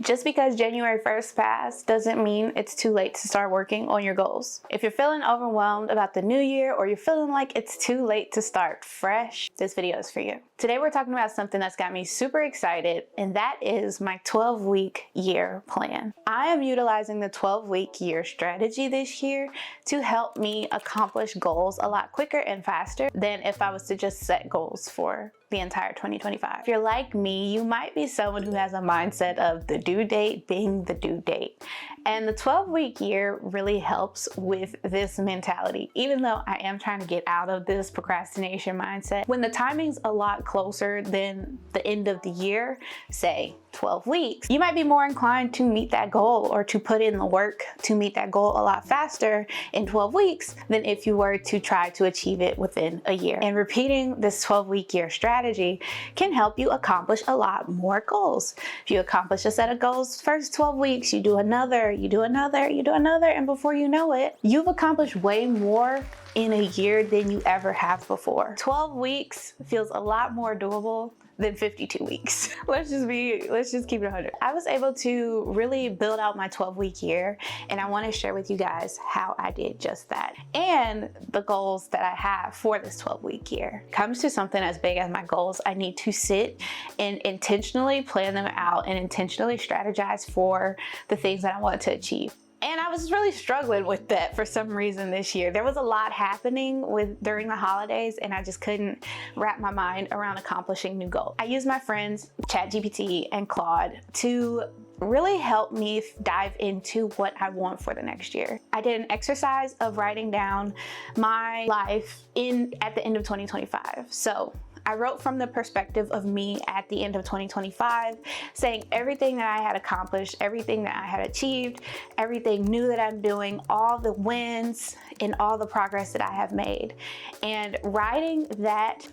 Just because January 1st passed doesn't mean it's too late to start working on your goals. If you're feeling overwhelmed about the new year, or you're feeling like it's too late to start fresh, this video is for you. Today we're talking about something that's got me super excited, and that is my 12-week year plan. I am utilizing the 12-week year strategy this year to help me accomplish goals a lot quicker and faster than if I was to just set goals for the entire 2025. If you're like me, you might be someone who has a mindset of the due date being the due date. And the 12-week year really helps with this mentality, even though I am trying to get out of this procrastination mindset. When the timing's a lot closer than the end of the year, say 12 weeks, you might be more inclined to meet that goal or to put in the work to meet that goal a lot faster in 12 weeks than if you were to try to achieve it within a year. And repeating this 12-week year strategy can help you accomplish a lot more goals. If you accomplish a set of goals first 12 weeks, you do another, you do another, you do another, and before you know it, you've accomplished way more in a year than you ever have before. 12 weeks feels a lot more doable than 52 weeks. Let's just keep it 100. I was able to really build out my 12-week year, and I want to share with you guys how I did just that and the goals that I have for this 12-week year. Comes to something as big as my goals, I need to sit and intentionally plan them out and intentionally strategize for the things that I want to achieve. And I was really struggling with that for some reason this year. There was a lot happening during the holidays, and I just couldn't wrap my mind around accomplishing new goals. I used my friends ChatGPT and Claude to really help me dive into what I want for the next year. I did an exercise of writing down my life at the end of 2025. So I wrote from the perspective of me at the end of 2025, saying everything that I had accomplished, everything that I had achieved, everything new that I'm doing, all the wins and all the progress that I have made. And writing that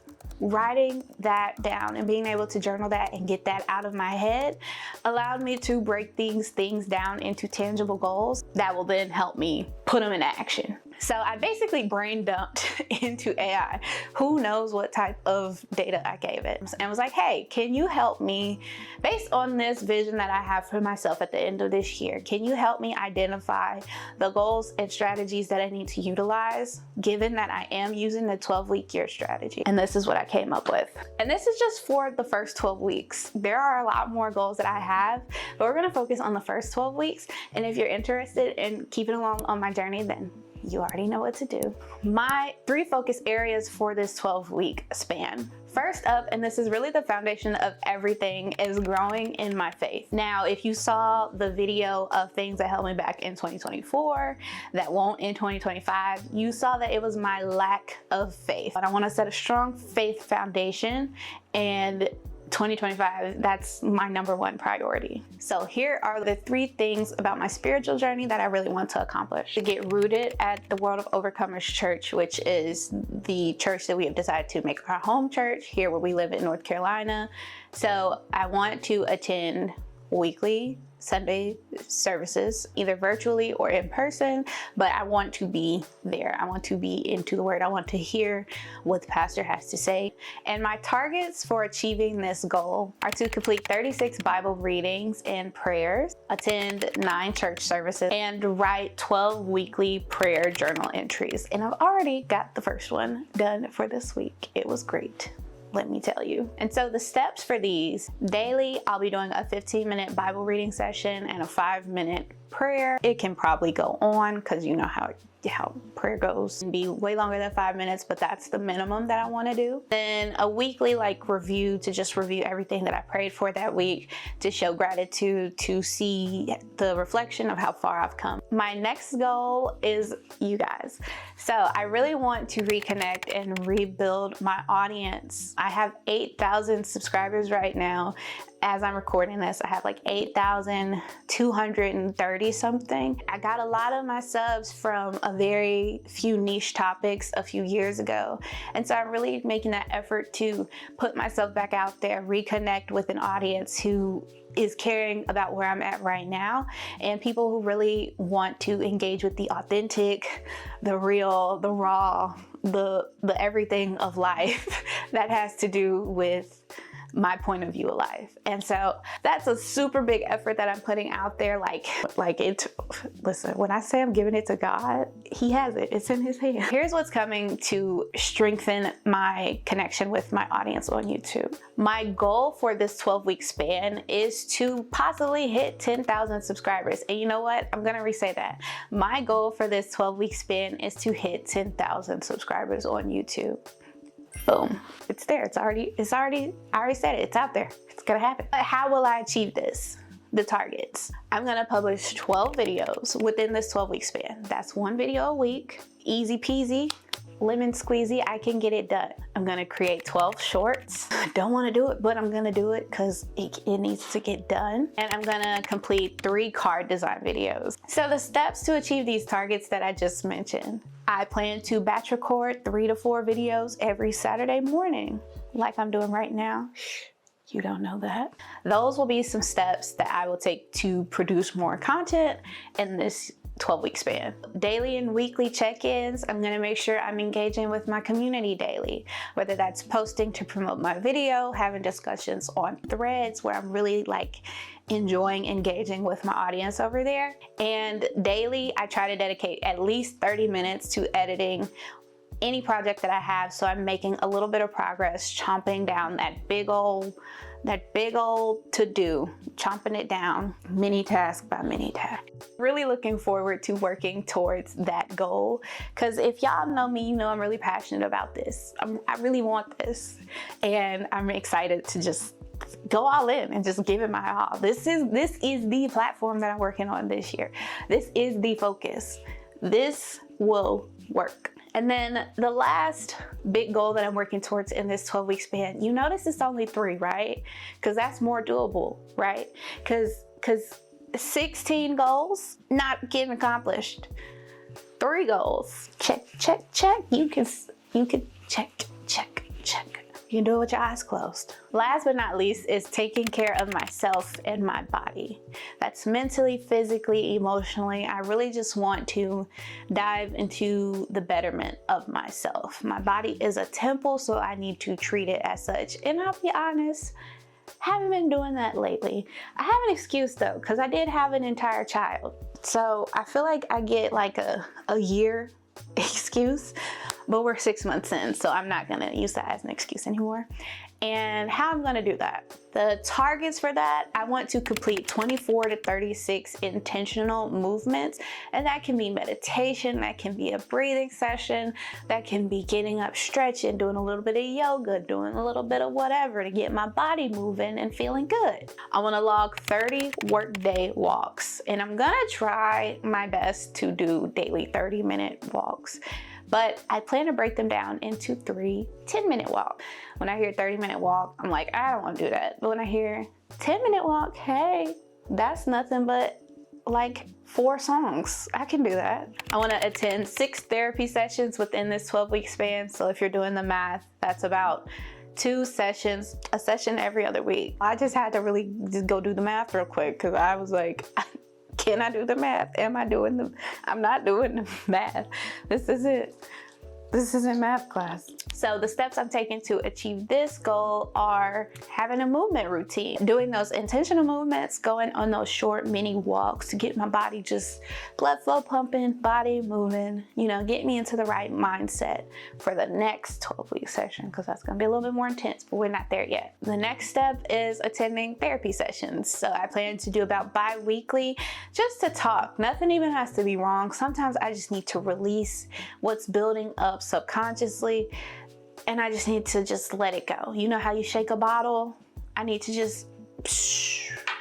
down and being able to journal that and get that out of my head allowed me to break these things down into tangible goals that will then help me put them in action. So I basically brain dumped into AI. Who knows what type of data I gave it, and was like, hey, can you help me based on this vision that I have for myself at the end of this year? Can you help me identify the goals and strategies that I need to utilize given that I am using the 12-week year strategy? And this is what I came up with. And this is just for the first 12 weeks. There are a lot more goals that I have, but we're gonna focus on the first 12 weeks. And if you're interested in keeping along on my journey, then you already know what to do. My 3 focus areas for this 12-week span. First up, and this is really the foundation of everything, is growing in my faith. Now, if you saw the video of things that held me back in 2024 that won't in 2025, you saw that it was my lack of faith. But I want to set a strong faith foundation, and 2025, that's my #1 priority. So here are the 3 things about my spiritual journey that I really want to accomplish. To get rooted at the World of Overcomers Church, which is the church that we have decided to make our home church here where we live in North Carolina. So I want to attend weekly Sunday services, either virtually or in person, but I want to be there. I want to be into the word. I want to hear what the pastor has to say. And my targets for achieving this goal are to complete 36 Bible readings and prayers, attend 9 church services, and write 12 weekly prayer journal entries. And I've already got the first one done for this week. It was great, let me tell you. And so the steps for these: daily, I'll be doing a 15-minute Bible reading session and a 5-minute prayer. It can probably go on because you know how prayer goes, and be way longer than 5 minutes, but that's the minimum that I want to do. Then a weekly review, to just review everything that I prayed for that week, to show gratitude, to see the reflection of how far I've come. My next goal is you guys. So I really want to reconnect and rebuild my audience. I have 8,000 subscribers right now. As I'm recording this, I have 8,230 something. I got a lot of my subs from a very few niche topics a few years ago. And so I'm really making that effort to put myself back out there, reconnect with an audience who is caring about where I'm at right now, and people who really want to engage with the authentic, the real, the raw, the everything of life that has to do with my point of view of life. And so that's a super big effort that I'm putting out there. Listen, when I say I'm giving it to God, he has it. It's in his hand. Here's what's coming to strengthen my connection with my audience on YouTube. My goal for this 12-week span is to possibly hit 10,000 subscribers. And you know what? I'm gonna re-say that. My goal for this 12-week span is to hit 10,000 subscribers on YouTube. Boom. It's there. I already said it. It's out there. It's gonna happen. But how will I achieve this? The targets. I'm gonna publish 12 videos within this 12-week span. That's one video a week. Easy peasy, lemon squeezy, I can get it done. I'm gonna create 12 shorts. I don't wanna do it, but I'm gonna do it because it needs to get done. And I'm gonna complete 3 card design videos. So the steps to achieve these targets that I just mentioned. I plan to batch record 3 to 4 videos every Saturday morning, like I'm doing right now. You don't know that. Those will be some steps that I will take to produce more content in this 12-week span. Daily and weekly check-ins. I'm gonna make sure I'm engaging with my community daily, whether that's posting to promote my video, having discussions on threads where I'm really enjoying engaging with my audience over there. And daily, I try to dedicate at least 30 minutes to editing any project that I have, so I'm making a little bit of progress, chomping down that big old to-do, chomping it down, mini task by mini task. Really looking forward to working towards that goal, because if y'all know me, you know I'm really passionate about this. I really want this, and I'm excited to just go all in and just give it my all. This is the platform that I'm working on this year. This is the focus. This will work. And then the last big goal that I'm working towards in this 12-week span, you notice it's only 3, right? Because that's more doable, right? Because 16 goals, not getting accomplished. 3 goals, check, check, check. You can check, check, check. You can do it with your eyes closed. Last but not least is taking care of myself and my body. That's mentally, physically, emotionally. I really just want to dive into the betterment of myself. My body is a temple, so I need to treat it as such. And I'll be honest, haven't been doing that lately. I have an excuse though, because I did have an entire child. So I feel like I get a year excuse, but we're 6 months in, so I'm not gonna use that as an excuse anymore. And how I'm gonna do that? The targets for that, I want to complete 24 to 36 intentional movements, and that can be meditation, that can be a breathing session, that can be getting up, stretching, doing a little bit of yoga, doing a little bit of whatever to get my body moving and feeling good. I wanna log 30 workday walks, and I'm gonna try my best to do daily 30-minute walks. But I plan to break them down into 3 10-minute walks. When I hear 30-minute walk, I'm like, I don't want to do that. But when I hear 10-minute walk, hey, that's nothing but 4 songs. I can do that. I want to attend 6 therapy sessions within this 12-week span. So if you're doing the math, that's about 2 sessions, a session every other week. I just had to really just go do the math real quick, because I was like, can I do the math? I'm not doing the math. This isn't math class. So the steps I'm taking to achieve this goal are having a movement routine, doing those intentional movements, going on those short mini walks to get my body just blood flow pumping, body moving, get me into the right mindset for the next 12-week session, because that's gonna be a little bit more intense, but we're not there yet. The next step is attending therapy sessions. So I plan to do about bi-weekly, just to talk. Nothing even has to be wrong. Sometimes I just need to release what's building up subconsciously, and I just need to just let it go. You know how you shake a bottle? I need to just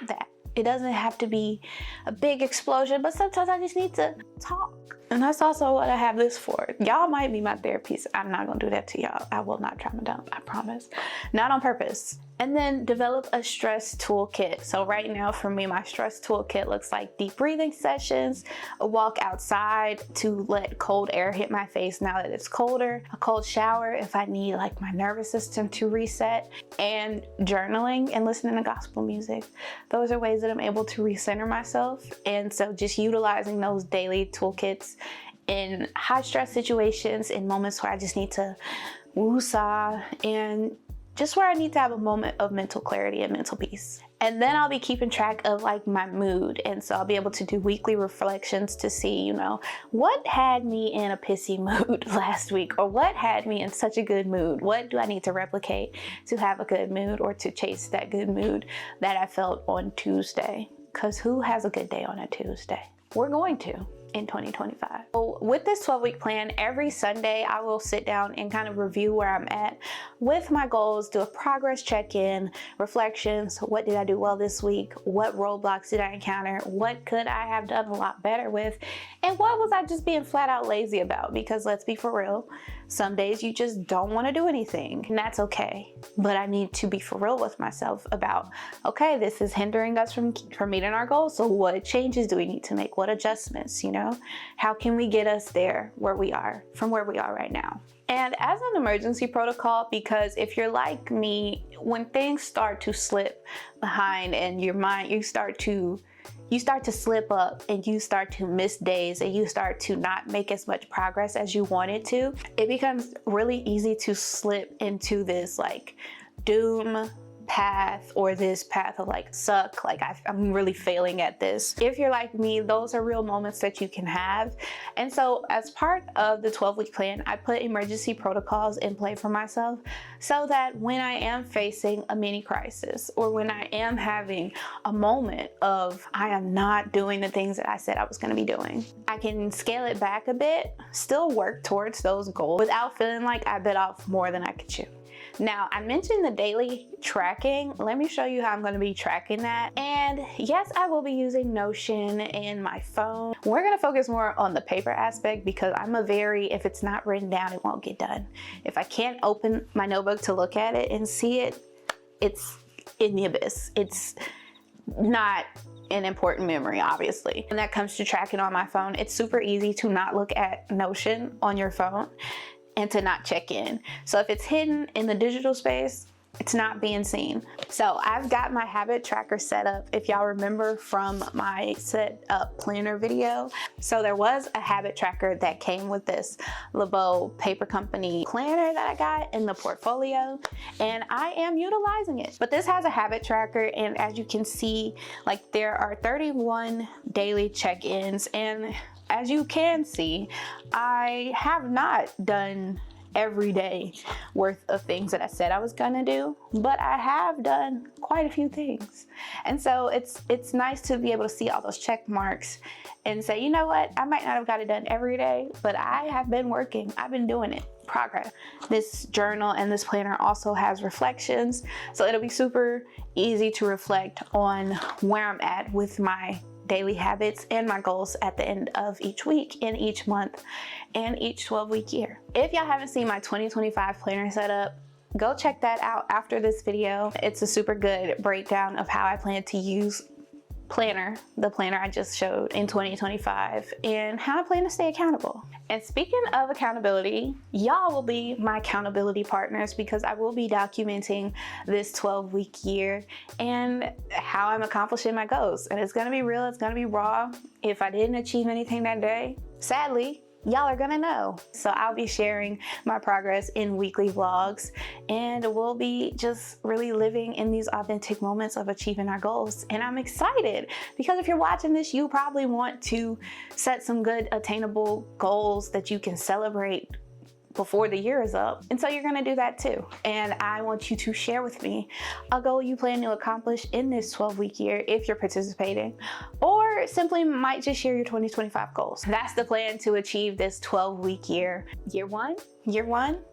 that. It doesn't have to be a big explosion, but sometimes I just need to talk. And that's also what I have this for. Y'all might be my therapist. I'm not gonna do that to y'all. I will not trauma dump, I promise. Not on purpose. And then develop a stress toolkit. So right now for me, my stress toolkit looks like deep breathing sessions, a walk outside to let cold air hit my face now that it's colder, a cold shower if I need my nervous system to reset, and journaling and listening to gospel music. Those are ways that I'm able to recenter myself. And so just utilizing those daily toolkits in high stress situations, in moments where I just need to woosah and just where I need to have a moment of mental clarity and mental peace. And then I'll be keeping track of like my mood. And so I'll be able to do weekly reflections to see, you know, what had me in a pissy mood last week, or what had me in such a good mood? What do I need to replicate to have a good mood, or to chase that good mood that I felt on Tuesday? Because who has a good day on a Tuesday? We're going to in 2025. So with this 12-week plan, every Sunday I will sit down and kind of review where I'm at with my goals, do a progress check-in, reflections. What did I do well this week? What roadblocks did I encounter? What could I have done a lot better with? And what was I just being flat out lazy about? Because let's be for real, some days you just don't want to do anything, and that's okay. But I need to be for real with myself about, okay, this is hindering us from meeting our goals. So what changes do we need to make? What adjustments, you know? How can we get us there where we are, from where we are right now? And as an emergency protocol, because if you're like me, when things start to slip behind and your mind, you start to slip up and you start to miss days and you start to not make as much progress as you wanted to, it becomes really easy to slip into this like doom path, or this path of like suck, like I'm really failing at this. If you're like me, those are real moments that you can have. And so as part of the 12-week plan, I put emergency protocols in play for myself so that when I am facing a mini crisis, or when I am having a moment of I am not doing the things that I said I was going to be doing, I can scale it back a bit, still work towards those goals without feeling like I bit off more than I could chew. Now, I mentioned the daily tracking. Let me show you how I'm going to be tracking that. And yes, I will be using Notion and my phone. We're going to focus more on the paper aspect because I'm if it's not written down, it won't get done. If I can't open my notebook to look at it and see it, it's in the abyss. It's not an important memory, obviously. When that comes to tracking on my phone, it's super easy to not look at Notion on your phone and to not check in. So if it's hidden in the digital space, it's not being seen. So I've got my habit tracker set up, if y'all remember from my set up planner video. So there was a habit tracker that came with this LeBeau Paper Company planner that I got in the portfolio, and I am utilizing it. But this has a habit tracker, and as you can see, like there are 31 daily check-ins, and as you can see, I have not done every day worth of things that I said I was gonna do, but I have done quite a few things. And so it's nice to be able to see all those check marks and say, you know what, I might not have got it done every day, but I have been working, I've been doing it, progress. This journal and this planner also has reflections, so it'll be super easy to reflect on where I'm at with my daily habits and my goals at the end of each week and each month and each 12-week year. If y'all haven't seen my 2025 planner setup, go check that out after this video. It's a super good breakdown of how I plan to use the planner I just showed in 2025, and how I plan to stay accountable. And speaking of accountability, y'all will be my accountability partners, because I will be documenting this 12-week year and how I'm accomplishing my goals. And it's gonna be real, it's gonna be raw. If I didn't achieve anything that day, sadly, y'all are gonna know. So I'll be sharing my progress in weekly vlogs, and we'll be just really living in these authentic moments of achieving our goals. And I'm excited, because if you're watching this, you probably want to set some good attainable goals that you can celebrate before the year is up. And so you're gonna do that too. And I want you to share with me a goal you plan to accomplish in this 12-week year if you're participating, or simply might just share your 2025 goals. That's the plan to achieve this 12-week year. Year one,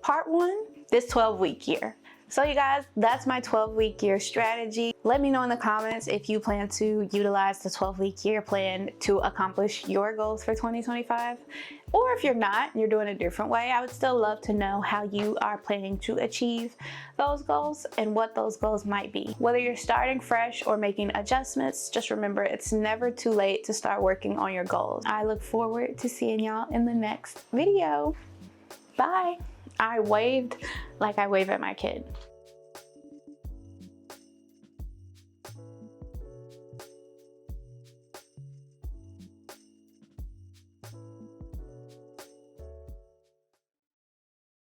part one, this 12-week year. So you guys, that's my 12-week year strategy. Let me know in the comments if you plan to utilize the 12-week year plan to accomplish your goals for 2025. Or if you're not, you're doing it a different way, I would still love to know how you are planning to achieve those goals and what those goals might be. Whether you're starting fresh or making adjustments, just remember it's never too late to start working on your goals. I look forward to seeing y'all in the next video. Bye. I waved like I wave at my kid.